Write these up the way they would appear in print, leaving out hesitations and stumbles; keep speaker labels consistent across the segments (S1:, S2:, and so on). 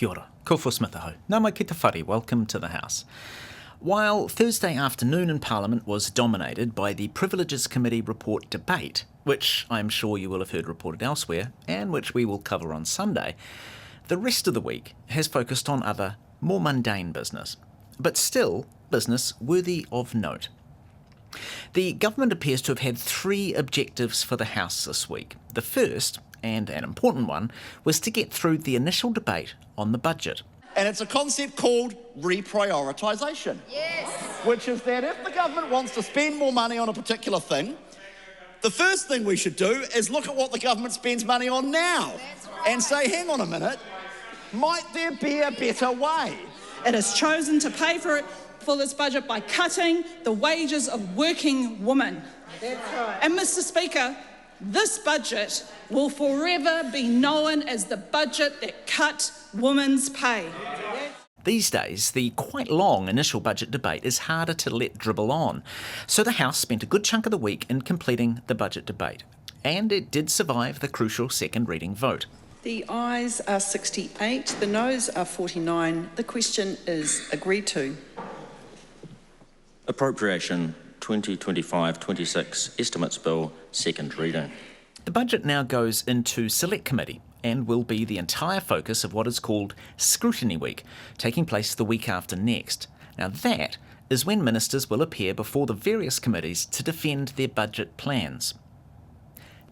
S1: Kia ora, ko fusmataho. Nā mai ki te whare, welcome to the House. While Thursday afternoon in Parliament was dominated by the Privileges Committee report debate, which I'm sure you will have heard reported elsewhere, and which we will cover on Sunday, the rest of the week has focused on other, more mundane business, but still business worthy of note. The government appears to have had three objectives for the House this week. The first, and an important one, was to get through the initial debate on the budget.
S2: And it's a concept called reprioritisation. Yes. Which is that if the government wants to spend more money on a particular thing, the first thing we should do is look at what the government spends money on now and say, hang on a minute, might there be a better way?
S3: It has chosen to pay for this budget by cutting the wages of working women. That's right. And Mr. Speaker, this budget will forever be known as the budget that cut women's pay.
S1: These days, the quite long initial budget debate is harder to let dribble on, so the House spent a good chunk of the week in completing the budget debate, and it did survive the crucial second reading vote.
S4: The ayes are 68, the noes are 49. The question is agreed to.
S5: Appropriation 2025-26 Estimates Bill, second reading.
S1: The budget now goes into Select Committee and will be the entire focus of what is called Scrutiny Week, taking place the week after next. Now that is when ministers will appear before the various committees to defend their budget plans.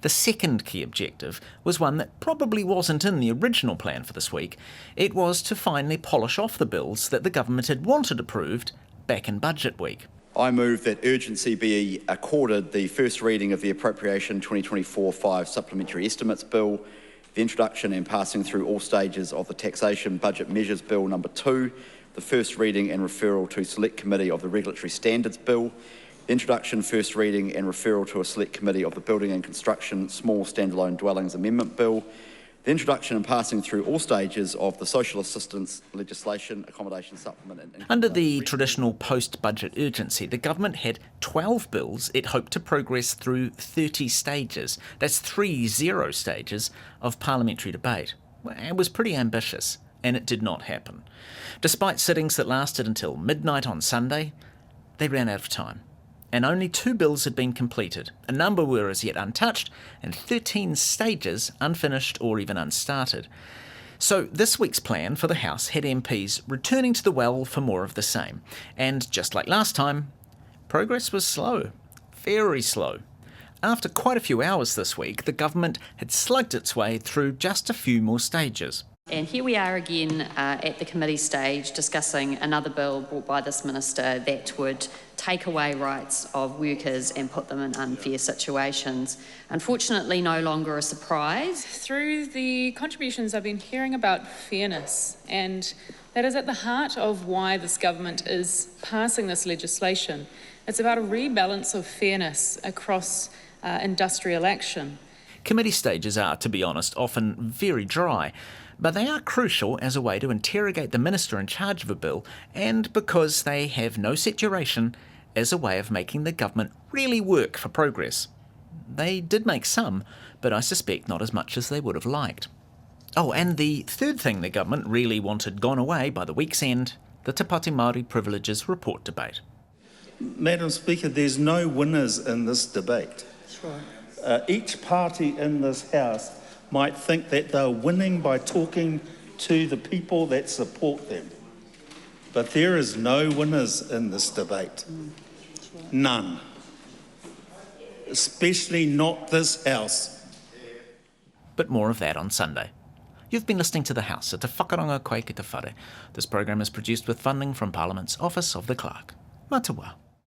S1: The second key objective was one that probably wasn't in the original plan for this week. It was to finally polish off the bills that the government had wanted approved back in Budget Week.
S2: I move that urgency be accorded the first reading of the Appropriation 2024-5 Supplementary Estimates Bill, the introduction and passing through all stages of the Taxation Budget Measures Bill number 2, the first reading and referral to Select Committee of the Regulatory Standards Bill, the introduction, first reading and referral to a Select Committee of the Building and Construction Small Standalone Dwellings Amendment Bill, the introduction and passing through all stages of the Social Assistance Legislation Accommodation Supplement.
S1: Under the traditional post-budget urgency, the government had 12 bills it hoped to progress through 30 stages. That's 30 stages of parliamentary debate. It was pretty ambitious, and it did not happen. Despite sittings that lasted until midnight on Sunday, they ran out of time. And only 2 bills had been completed. A number were as yet untouched, and 13 stages unfinished or even unstarted. So this week's plan for the House had MPs returning to the well for more of the same. And just like last time, progress was slow. Very slow. After quite a few hours this week, the government had slugged its way through just a few more stages.
S6: And here we are again at the committee stage discussing another bill brought by this minister that would take away rights of workers and put them in unfair situations. Unfortunately, no longer a surprise.
S7: Through the contributions, I've been hearing about fairness, and that is at the heart of why this government is passing this legislation. It's about a rebalance of fairness across industrial action.
S1: Committee stages are, to be honest, often very dry, but they are crucial as a way to interrogate the minister in charge of a bill, and because they have no set duration, as a way of making the government really work for progress. They did make some, but I suspect not as much as they would have liked. Oh, and the third thing the government really wanted gone away by the week's end, the Te Pāti Māori Privileges Report debate.
S8: Madam Speaker, there's no winners in this debate.
S4: That's right.
S8: Each party in this House might think that they're winning by talking to the people that support them. But there is no winners in this debate. None. Especially not this House.
S1: But more of that on Sunday. You've been listening to The House at Te Whakaronga Koe ki te Whare. This program is produced with funding from Parliament's Office of the Clerk. Mā te wā.